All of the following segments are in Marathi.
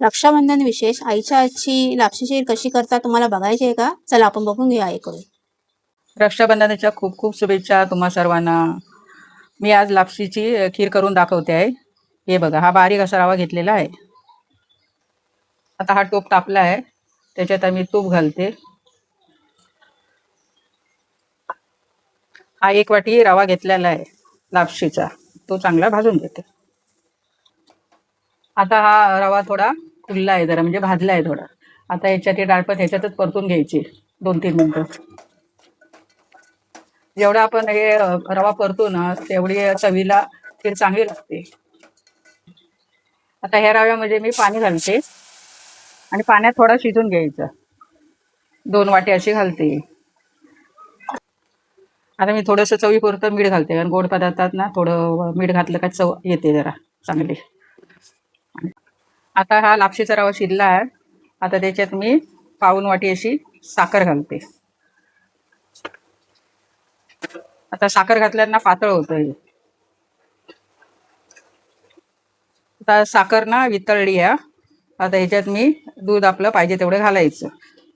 रक्षाबंधन विशेष आईच्या हातची लापशी खीर कशी करतात तुम्हाला बघायची आहे का? चला आपण बघून घेऊया ऐकून. रक्षाबंधनाच्या खूप खूप शुभेच्छा तुम्हा सर्वांना. मी आज लापशीची खीर करून दाखवते आहे. हे बघा, हा बारीक असा रवा घेतलेला आहे. आता हा टोप तापला आहे, त्याच्यात आम्ही तूप घालते. हा 1 वाटी रवा घेतलेला आहे लापशीचा, तो चांगला भाजून घेते. आता हा रवा थोडा फुलला आहे जरा, म्हणजे भाजला आहे थोडा. आता याच्यात हे डाळपत ह्याच्यातच परतून घ्यायची 2-3 मिनिटं. जेवढा आपण हे रवा परतू ना तेवढी चवीला खीर चांगली लागते. आता ह्या रव्यामध्ये मी पाणी घालते आणि पाण्यात थोडा शिजून घ्यायचं. 2 वाटी अशी घालते. आता मी थोडंसं चवीपुरतं मीठ घालते, कारण गोड पदार्थात ना थोडं मीठ घातलं का चव येते जरा चांगली. आता हा लापशीचा रवा शिजला आहे. आता त्याच्यात मी पाऊण वाटी अशी साखर घालते. आता साखर घातल्यानं पातळ होतं हे. आता साखर ना वितळली आहे. आता ह्याच्यात मी दूध आपलं पाहिजे तेवढं घालायचं.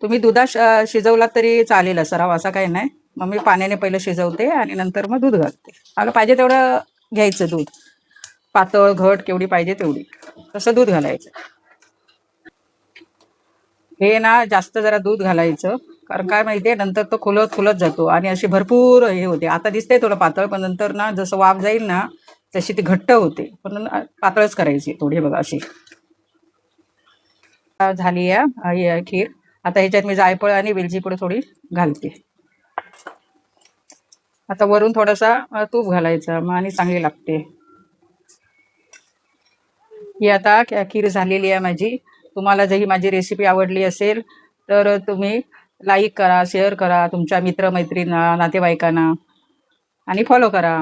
तुम्ही दुधात शिजवलात तरी चालेल असा रवा, असा काही नाही. मग मी पाण्याने पहिलं शिजवते आणि नंतर मग दूध घालते. मला पाहिजे तेवढं घ्यायचं दूध, पातळ घट केवढी पाहिजे तेवढी, तसं दूध घालायचं. हे ना जास्त जरा दूध घालायचं, कारण काय माहितीये नंतर तो खुलत खुलत जातो आणि अशी भरपूर हे होते. आता दिसते थोडं पातळ, पण नंतर ना जसं वाफ जाईल ना तशी ती घट्ट होते. पण पातळच करायची थोडी, बघा अशी. झाली आहे खीर. आता ह्याच्यात मी जायफळ आणि वेलची पूड थोडी घालते. आता वरून थोडासा तूप घालायचं मग आणि चांगली लागते. ही आता खीर झालेली आहे माझी. तुम्हाला जर ही माझी रेसिपी आवडली असेल तर तुम्ही लाईक करा, शेअर करा तुमच्या मित्रमैत्रिणींना, नातेवाईकांना आणि फॉलो करा.